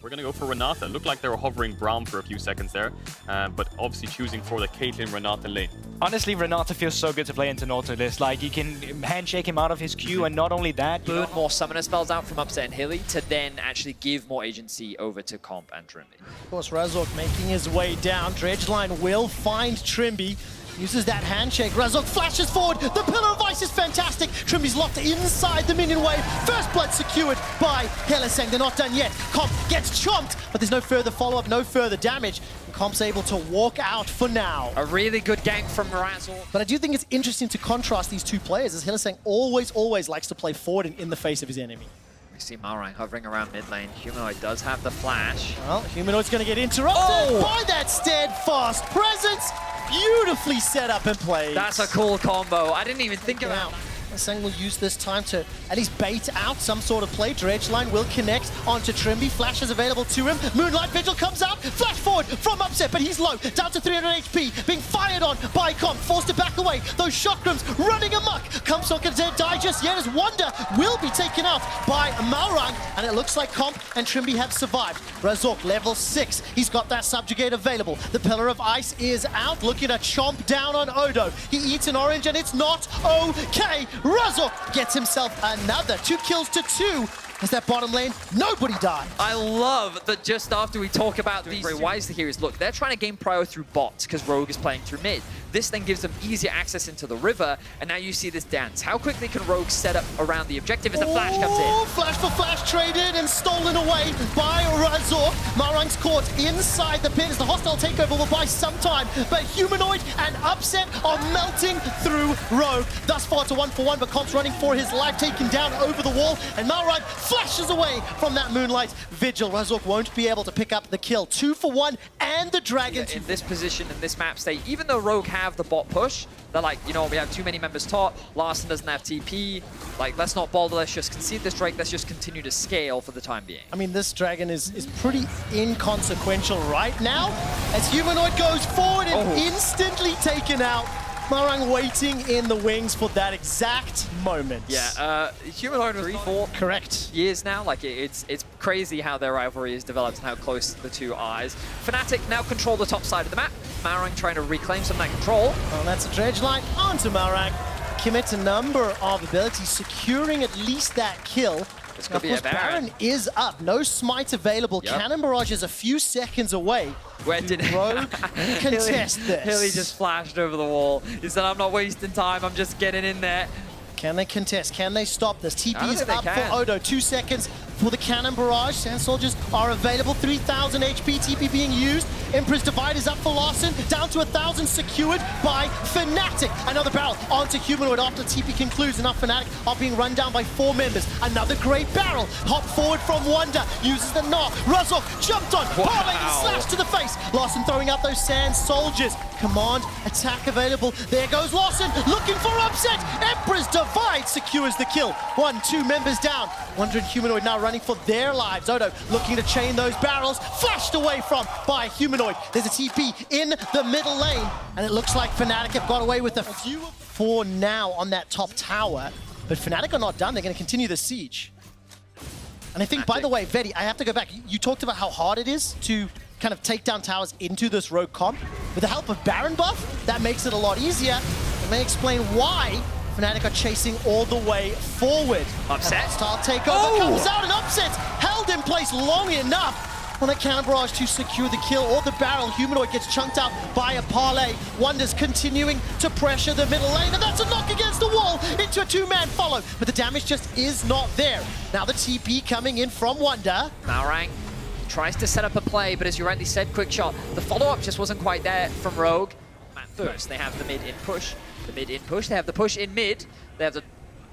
We're going to go for Renata. Looked like they were hovering Braum for a few seconds there, but obviously choosing for the Caitlyn Renata lane. Honestly, Renata feels so good to play into Nautilus. Like, you can handshake him out of his queue, and not only that, burn more summoner spells out from Upset and Hilly to then actually give more agency over to Comp and Trymbi. Of course, Razork making his way down. Dredgeline will find Trymbi. Uses that handshake. Razork flashes forward. The Pillar of Ice is fantastic. Trymbi's locked inside the minion wave. First blood secured by Hylissang. They're not done yet. Comp gets chomped, but there's no further follow-up, no further damage. And Comp's able to walk out for now. A really good gank from Razork. But I do think it's interesting to contrast these two players, as Hylissang always likes to play forward and in the face of his enemy. We see Malrang hovering around mid lane. Humanoid does have the flash. Well, Humanoid's going to get interrupted by that steadfast presence. Beautifully set up and played. That's a cool combo. I didn't even think about that. Hylissang will use this time to at least bait out some sort of play. Dredgeline will connect onto Trymbi. Flash is available to him. Moonlight Vigil comes out. Flash forward from Upset, but he's low. Down to 300 HP. Being fired on by Comp. Forced to back away. Those chakrams running amok. Comp's not going to die just yet as Wunder will be taken out by Malrang. And it looks like Comp and Trymbi have survived. Razork level 6. He's got that subjugate available. The Pillar of Ice is out. Looking to chomp down on Odo. He eats an orange and it's not okay. Razork gets himself another 2 kills to 2. As that bottom lane, nobody died. I love that just after we talk about these very wisely here is, look, they're trying to gain prio through bots because Rogue is playing through mid. This then gives them easier access into the river, and now you see this dance. How quickly can Rogue set up around the objective as the flash comes in? Flash for flash traded and stolen away by Razork. Malrang's caught inside the pit as the hostile takeover will buy some time, but Humanoid and Upset are melting through Rogue. Thus far it's a 1-for-1, but Comp's running for his life, taken down over the wall, and Malrang flashes away from that Moonlight Vigil. Razork won't be able to pick up the kill. 2-for-1 and the Dragon. In this position, in this map state, even though Rogue have the bot push, they're like, you know, we have too many members top, Larssen doesn't have TP, like, let's not boulder, let's just concede this Drake, let's just continue to scale for the time being. I mean, this Dragon is pretty inconsequential right now, as Humanoid goes forward and instantly taken out. Malrang waiting in the wings for that exact moment. Yeah, Humanoid 3-4 correct years now. Like, it's crazy how their rivalry is developed and how close the two are. Fnatic now control the top side of the map. Malrang trying to reclaim some of that control. Well, that's a Dredgeline onto Malrang. Commits a number of abilities, securing at least that kill. This could be a Baron is up. No smite available. Cannon Barrage is a few seconds away. Where did Rogue contest this? Hilly just flashed over the wall. He said, I'm not wasting time, I'm just getting in there. Can they contest? Can they stop this? TP is up for Odo. 2 seconds for the Cannon Barrage. Sand Soldiers are available. 3,000 HP. TP being used. Emperor's Divide is up for Larssen. Down to 1,000 secured by Fnatic. Another barrel onto Humanoid after TP concludes. Enough Fnatic are being run down by 4 members. Another great barrel. Hop forward from Wunder. Uses the Gnar. Razork jumped on. Parlay and slash to the face. Larssen throwing out those Sand Soldiers. Command attack available. There goes Larssen. Looking for Upset. Emperor's Divide secures the kill. 1-2 members down. Wunder and Humanoid now running for their lives. Odo looking to chain those barrels. Flashed away from by Humanoid. There's a TP in the middle lane. And it looks like Fnatic have got away with a few for now on that top tower. But Fnatic are not done. They're going to continue the siege. And I think, by the way, Vedi, I have to go back. You talked about how hard it is to kind of take down towers into this Rogue comp. With the help of Baron buff, that makes it a lot easier. It may explain why Fnatic are chasing all the way forward. Upset. Style takeover comes out and Upset's held in place long enough on a Cannon Barrage to secure the kill or the barrel. Humanoid gets chunked out by a parlay. Wunder's continuing to pressure the middle lane, and that's a knock against the wall into a 2-man follow, but the damage just is not there. Now the TP coming in from Wunder. Malrang tries to set up a play, but as you rightly said, QuickShot, the follow-up just wasn't quite there from Rogue. At first, they have the mid-in push. The mid-in push, they have the push in mid, they have the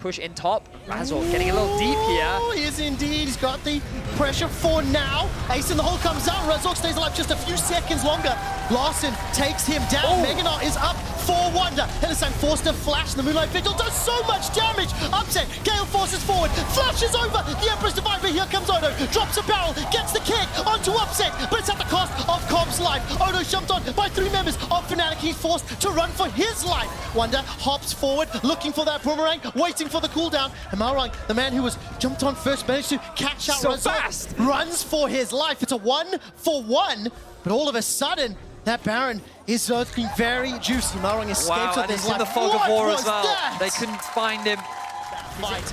push in top. Razork getting a little deep here. He is indeed. He's got the pressure for now. Ace in the hole comes out. Razork stays alive just a few seconds longer. Larssen takes him down. Gnar is up for Wunder. Hylissang forced to flash. The Moonlight Vigil does so much damage. Upset. Gale forces forward. Flashes over. The Emperor's Divide, but here comes Odo. Drops a barrel. Gets the kick onto Upset. But it's at the cost of Comp's his life. Odo jumped on by 3 members of Fnatic. He's forced to run for his life. Wunder hops forward, looking for that boomerang, waiting for the cooldown. And Malrang, the man who was jumped on first, managed to catch out So Razork, fast. runs for his life. It's a 1-for-1, but all of a sudden, that Baron is looking very juicy. Malrang escapes Wow, with and his he's in life. the fog of What war was as well. that? They couldn't find him. Fight,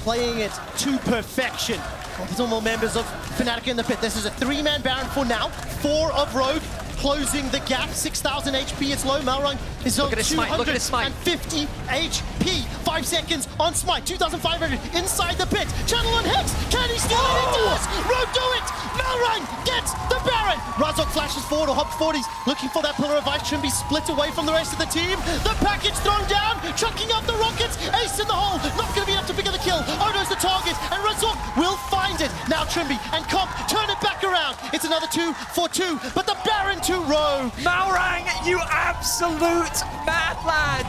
playing it to perfection. Multiple members of Fnatic in the pit. This is a 3-man Baron for now. 4 of Rogue closing the gap. 6,000 HP, it's low. Malrang is on Look at his smite, look at his smite. 250 HP. 5 seconds on smite. 2,500 inside the pit. Channel on Hex. Can he steal it? He does. Rogue do it. Malrang gets the Baron. Razork flashes forward or hops 40s, looking for that pillar of ice. Trymbi split away from the rest of the team. The package thrown down, chucking out the rockets. Ace in the hole. Not going to be enough to pick up the kill. Odo's the target, and Razork will find it. Now Trymbi and Comp turn it back around. It's another 2-for-2, but the Baron to Rogue. Malrang, you absolute mad lad.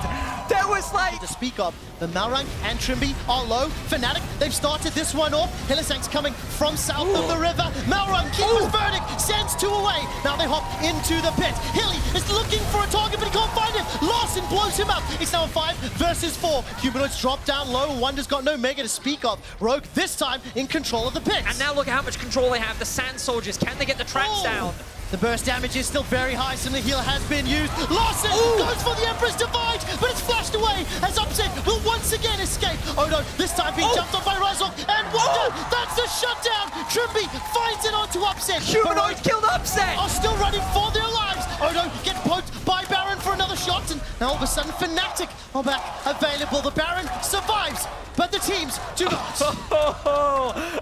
There was like... To speak of, the Malrang and Trymbi are low. Fnatic, they've started this one off. Hylissang's coming from south of the river. Malrang keeps verdict, sends 2 away. Now they hop into the pit. Hilly is looking for a target, but he can't find him. Larssen blows him up. It's now a 5 versus 4. Humanoids drop down low, and Wunder's got no Mega to speak of. Rogue, this time, in control of the pit. And now look at how much control they have. The Sand Soldiers, can they get the tracks down? The burst damage is still very high, so the heal has been used. Larssen goes for the Emperor's Divide, but it's flashed away as Upset will once again escape. Odo, this time being jumped on by Razork, and Wunder, that's the shutdown. Trymbi finds it onto Upset. Humanoid killed Upset! Are still running for their lives. Odo gets poked by Baron for another shot, and now all of a sudden Fnatic are back available. The Baron survives, but the teams do not.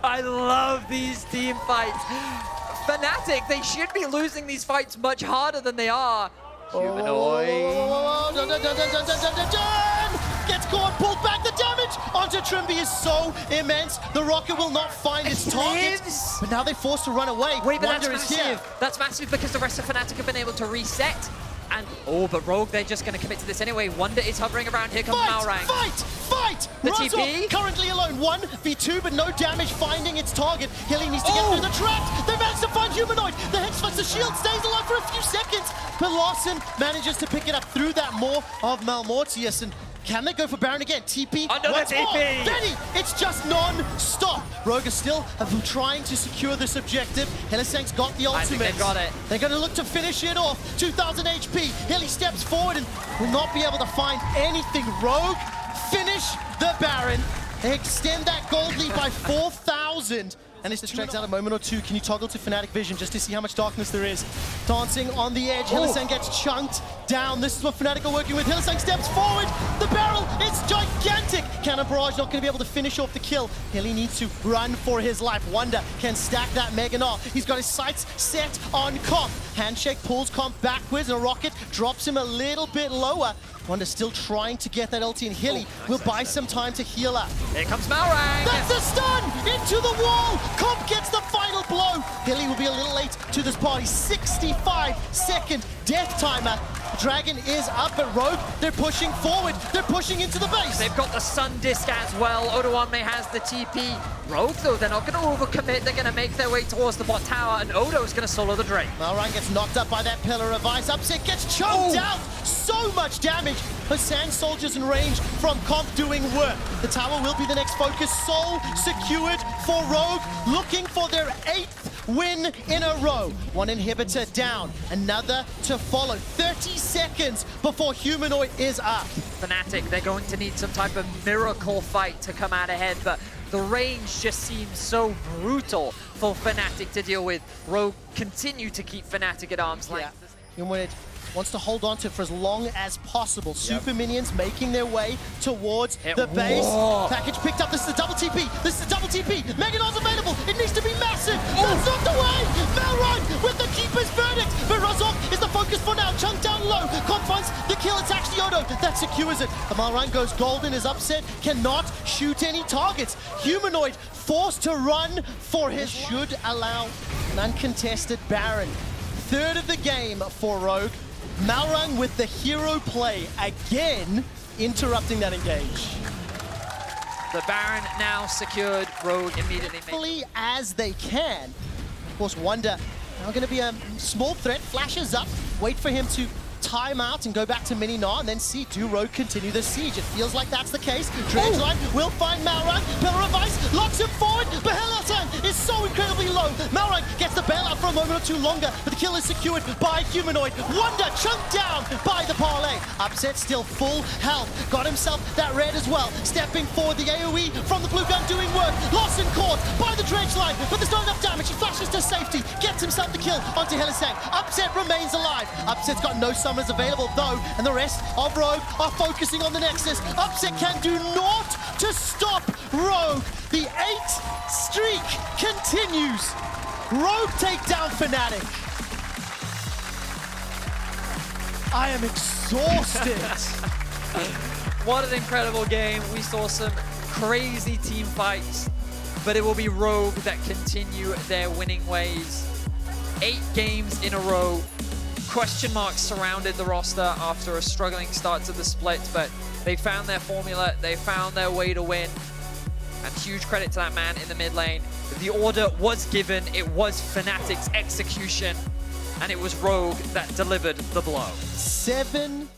I love these team fights. Fnatic, they should be losing these fights much harder than they are. Humanoid. Gets caught, pulled back. The damage onto Trymbi is so immense. The rocket will not find its target. But now they're forced to run away. Wait, but Wunder that's is here. massive. That's massive because the rest of Fnatic have been able to reset. And, but Rogue, they're just going to commit to this anyway. Wunder is hovering around. Here comes Malrang. Fight! The Razork TP? currently alone. 1v2, but no damage finding its target. Hilly needs to get through the trap. They managed to find Humanoid. The Hex Flex, the shield stays alive for a few seconds. But Larssen manages to pick it up through that Maw of Malmortius. And can they go for Baron again? TP Another once more. TP. Vedi, it's just non-stop. Rogue is still trying to secure this objective. Hylissang's got the ultimate. I think they've got it. They're going to look to finish it off. 2,000 HP. Hilly steps forward and will not be able to find anything. Rogue finish the Baron. They extend that gold lead by 4,000. And it's distracts out a moment or two. Can you toggle to Fnatic Vision just to see how much darkness there is? Dancing on the edge. Hylissang gets chunked down. This is what Fnatic are working with. Hylissang steps forward. The barrel is gigantic. Cannon Barrage not going to be able to finish off the kill. Hilly needs to run for his life. Wunder can stack that Mega Gnar. He's got his sights set on Comp. Handshake pulls Comp backwards and a rocket drops him a little bit lower. Wunder still trying to get that ulti, and Hilly will buy some time to heal up. Here comes Malrang. That's the stun into the wall. Comp gets the final blow. Hilly will be a little late to this party. 65-second death timer. Dragon is up, but Rogue, they're pushing forward. They're pushing into the base. They've got the Sun Disc as well. Odoamne has the TP. Rogue, though, they're not going to overcommit. They're going to make their way towards the bot tower, and Odo's going to solo the Drake. Malrang gets knocked up by that pillar of ice. Upset gets chunked out. So much damage. But Sand Soldiers in range from Comp doing work. The tower will be the next focus. Soul secured for Rogue, looking for their 8th win in a row. One inhibitor down, another to follow. 30 seconds before Humanoid is up. Fnatic, they're going to need some type of miracle fight to come out ahead, but the range just seems so brutal for Fnatic to deal with. Rogue continue to keep Fnatic at arm's length. Humanoid wants to hold on to it for as long as possible. Super minions making their way towards the base. Whoa. Package picked up. This is a double TP. This is a double TP. Mega Gnar's available. It needs to be massive. That's knocked away. Malrang with the keeper's verdict. But Razork is the focus for now. Chunked down low. Comp finds the kill. It's actually Odo that secures it. The Malrang goes golden. Is upset. Cannot shoot any targets. Humanoid forced to run for his should allow an uncontested Baron. Third of the game for Rogue. Malrang with the hero play again, interrupting that engage. The Baron now secured. Rogue immediately As they can. Of course, Wunder Now going to be a small threat, flashes up, wait for him to time out and go back to mini Gnar and then see do Rogue continue the siege. It feels like that's the case. Dredgeline will find Malrang. Pillar of Ice locks him forward, but Hylissang is so incredibly low. Malrang gets the bailout for a moment or two longer, but the kill is secured by Humanoid. Wunder chunked down by the parlay. Upset still full health. Got himself that red as well. Stepping forward, the AoE from the blue gun doing work. Larssen caught by the Dredgeline, but there's not enough damage. He flashes to safety, gets himself the kill onto Hylissang. Upset remains alive. Upset's got no summons available though, and the rest of Rogue are focusing on the Nexus. Upset can do naught to stop Rogue. The 8 streak continues. Rogue take down Fnatic. I am exhausted. What an incredible game. We saw some crazy team fights, but it will be Rogue that continue their winning ways. 8 games in a row. Question marks surrounded the roster after a struggling start to the split, but they found their formula, they found their way to win. And huge credit to that man in the mid lane. The order was given, it was Fnatic's execution, and it was Rogue that delivered the blow. 7